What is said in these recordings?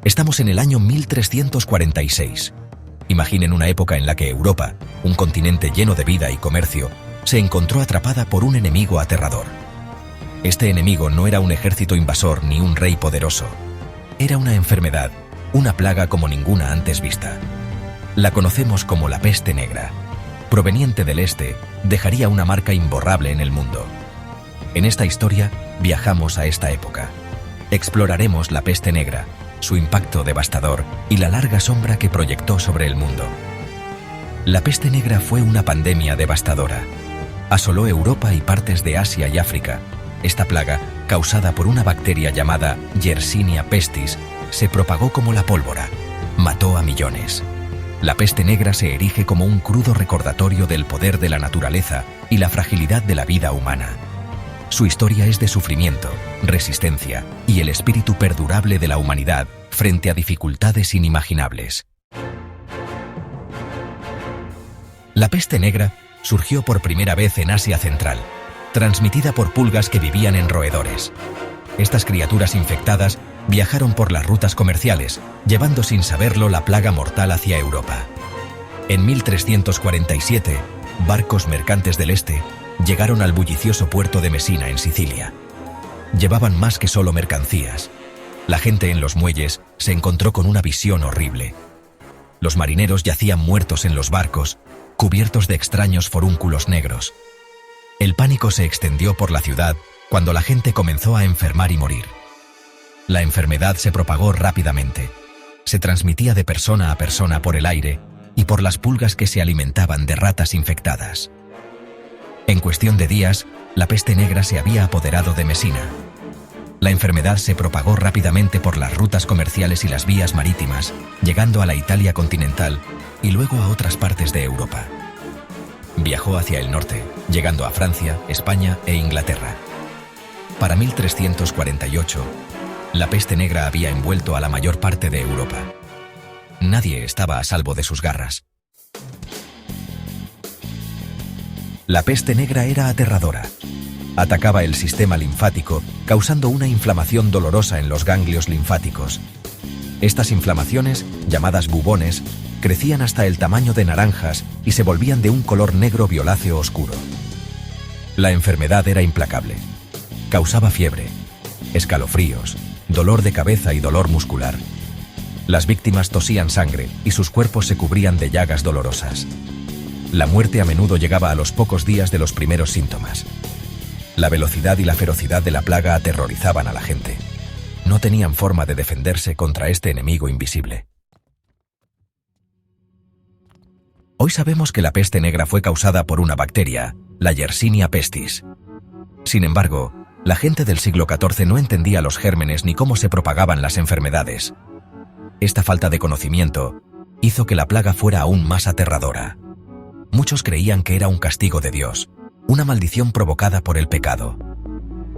Estamos en el año 1346. Imaginen una época en la que Europa, un continente lleno de vida y comercio, se encontró atrapada por un enemigo aterrador. Este enemigo no era un ejército invasor ni un rey poderoso. Era una enfermedad, una plaga como ninguna antes vista. La conocemos como la peste negra. Proveniente del este, dejaría una marca imborrable en el mundo. En esta historia, viajamos a esta época. Exploraremos la peste negra, su impacto devastador y la larga sombra que proyectó sobre el mundo. La peste negra fue una pandemia devastadora. Asoló Europa y partes de Asia y África. Esta plaga, causada por una bacteria llamada Yersinia pestis, se propagó como la pólvora. Mató a millones. La peste negra se erige como un crudo recordatorio del poder de la naturaleza y la fragilidad de la vida humana. Su historia es de sufrimiento, resistencia y el espíritu perdurable de la humanidad frente a dificultades inimaginables. La peste negra surgió por primera vez en Asia Central, transmitida por pulgas que vivían en roedores. Estas criaturas infectadas viajaron por las rutas comerciales, llevando sin saberlo la plaga mortal hacia Europa. En 1347, barcos mercantes del este llegaron al bullicioso puerto de Mesina, en Sicilia. Llevaban más que solo mercancías. La gente en los muelles se encontró con una visión horrible. Los marineros yacían muertos en los barcos, cubiertos de extraños forúnculos negros. El pánico se extendió por la ciudad cuando la gente comenzó a enfermar y morir. La enfermedad se propagó rápidamente. Se transmitía de persona a persona por el aire y por las pulgas que se alimentaban de ratas infectadas. En cuestión de días, la peste negra se había apoderado de Mesina. La enfermedad se propagó rápidamente por las rutas comerciales y las vías marítimas, llegando a la Italia continental y luego a otras partes de Europa. Viajó hacia el norte, llegando a Francia, España e Inglaterra. Para 1348, la peste negra había envuelto a la mayor parte de Europa. Nadie estaba a salvo de sus garras. La peste negra era aterradora. Atacaba el sistema linfático, causando una inflamación dolorosa en los ganglios linfáticos. Estas inflamaciones, llamadas bubones, crecían hasta el tamaño de naranjas y se volvían de un color negro violáceo oscuro. La enfermedad era implacable. Causaba fiebre, escalofríos, dolor de cabeza y dolor muscular. Las víctimas tosían sangre y sus cuerpos se cubrían de llagas dolorosas. La muerte a menudo llegaba a los pocos días de los primeros síntomas. La velocidad y la ferocidad de la plaga aterrorizaban a la gente. No tenían forma de defenderse contra este enemigo invisible. Hoy sabemos que la peste negra fue causada por una bacteria, la Yersinia pestis. Sin embargo, la gente del siglo XIV no entendía los gérmenes ni cómo se propagaban las enfermedades. Esta falta de conocimiento hizo que la plaga fuera aún más aterradora. Muchos creían que era un castigo de Dios, una maldición provocada por el pecado.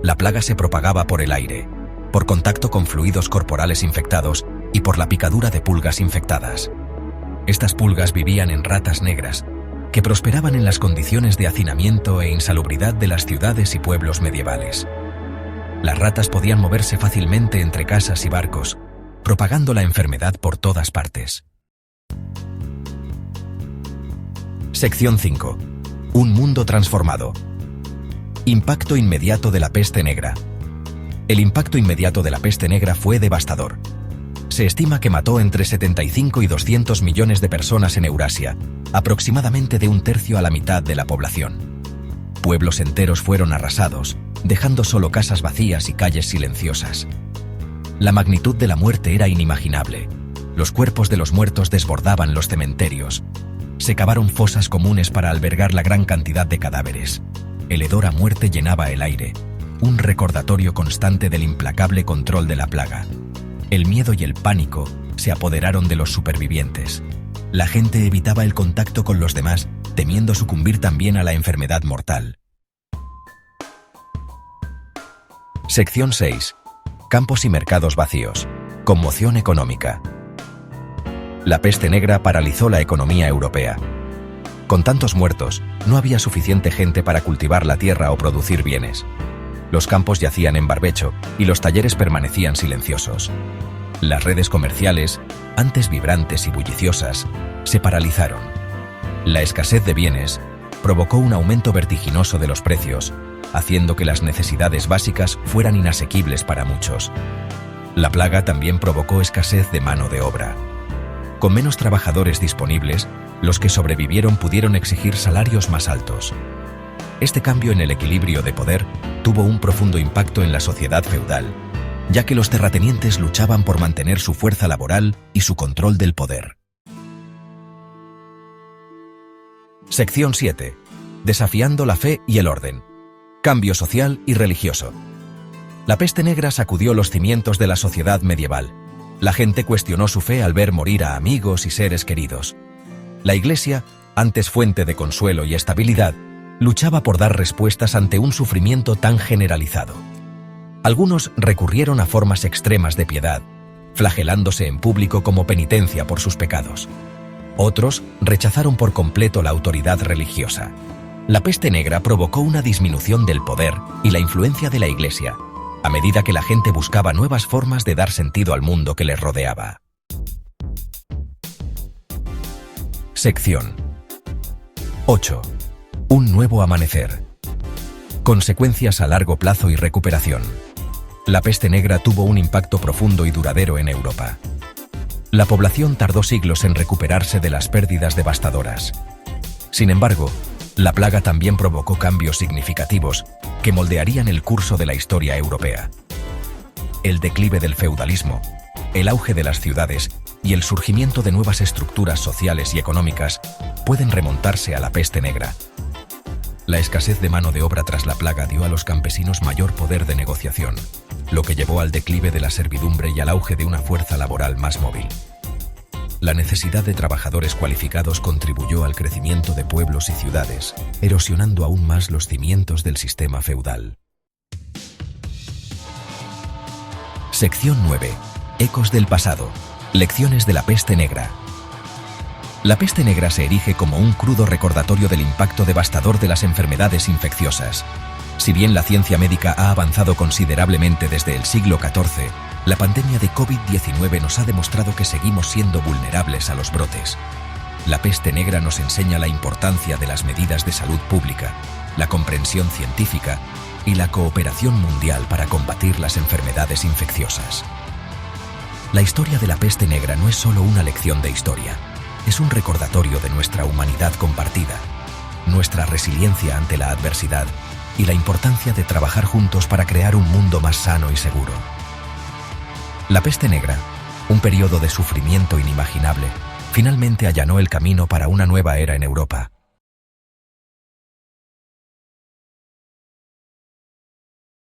La plaga se propagaba por el aire, por contacto con fluidos corporales infectados y por la picadura de pulgas infectadas. Estas pulgas vivían en ratas negras, que prosperaban en las condiciones de hacinamiento e insalubridad de las ciudades y pueblos medievales. Las ratas podían moverse fácilmente entre casas y barcos, propagando la enfermedad por todas partes. Sección 5. Un mundo transformado. Impacto inmediato de la peste negra. El impacto inmediato de la peste negra fue devastador. Se estima que mató entre 75 y 200 millones de personas en Eurasia, aproximadamente de un tercio a la mitad de la población. Pueblos enteros fueron arrasados, dejando solo casas vacías y calles silenciosas. La magnitud de la muerte era inimaginable. Los cuerpos de los muertos desbordaban los cementerios. Se cavaron fosas comunes para albergar la gran cantidad de cadáveres. El hedor a muerte llenaba el aire, un recordatorio constante del implacable control de la plaga. El miedo y el pánico se apoderaron de los supervivientes. La gente evitaba el contacto con los demás, temiendo sucumbir también a la enfermedad mortal. Sección 6. Campos y mercados vacíos. Conmoción económica. La peste negra paralizó la economía europea. Con tantos muertos, no había suficiente gente para cultivar la tierra o producir bienes. Los campos yacían en barbecho y los talleres permanecían silenciosos. Las redes comerciales, antes vibrantes y bulliciosas, se paralizaron. La escasez de bienes provocó un aumento vertiginoso de los precios, haciendo que las necesidades básicas fueran inasequibles para muchos. La plaga también provocó escasez de mano de obra. Con menos trabajadores disponibles, los que sobrevivieron pudieron exigir salarios más altos. Este cambio en el equilibrio de poder tuvo un profundo impacto en la sociedad feudal, ya que los terratenientes luchaban por mantener su fuerza laboral y su control del poder. Sección 7. Desafiando la fe y el orden. Cambio social y religioso. La peste negra sacudió los cimientos de la sociedad medieval. La gente cuestionó su fe al ver morir a amigos y seres queridos. La Iglesia, antes fuente de consuelo y estabilidad, luchaba por dar respuestas ante un sufrimiento tan generalizado. Algunos recurrieron a formas extremas de piedad, flagelándose en público como penitencia por sus pecados. Otros rechazaron por completo la autoridad religiosa. La peste negra provocó una disminución del poder y la influencia de la Iglesia, a medida que la gente buscaba nuevas formas de dar sentido al mundo que les rodeaba. Sección 8. Un nuevo amanecer. Consecuencias a largo plazo y recuperación. La peste negra tuvo un impacto profundo y duradero en Europa. La población tardó siglos en recuperarse de las pérdidas devastadoras. Sin embargo, la plaga también provocó cambios significativos que moldearían el curso de la historia europea. El declive del feudalismo, el auge de las ciudades y el surgimiento de nuevas estructuras sociales y económicas pueden remontarse a la peste negra. La escasez de mano de obra tras la plaga dio a los campesinos mayor poder de negociación, lo que llevó al declive de la servidumbre y al auge de una fuerza laboral más móvil. La necesidad de trabajadores cualificados contribuyó al crecimiento de pueblos y ciudades, erosionando aún más los cimientos del sistema feudal. Sección 9. Ecos del pasado. Lecciones de la peste negra. La peste negra se erige como un crudo recordatorio del impacto devastador de las enfermedades infecciosas. Si bien la ciencia médica ha avanzado considerablemente desde el siglo XIV, la pandemia de COVID-19 nos ha demostrado que seguimos siendo vulnerables a los brotes. La peste negra nos enseña la importancia de las medidas de salud pública, la comprensión científica y la cooperación mundial para combatir las enfermedades infecciosas. La historia de la peste negra no es solo una lección de historia, es un recordatorio de nuestra humanidad compartida, nuestra resiliencia ante la adversidad y la importancia de trabajar juntos para crear un mundo más sano y seguro. La peste negra, un periodo de sufrimiento inimaginable, finalmente allanó el camino para una nueva era en Europa,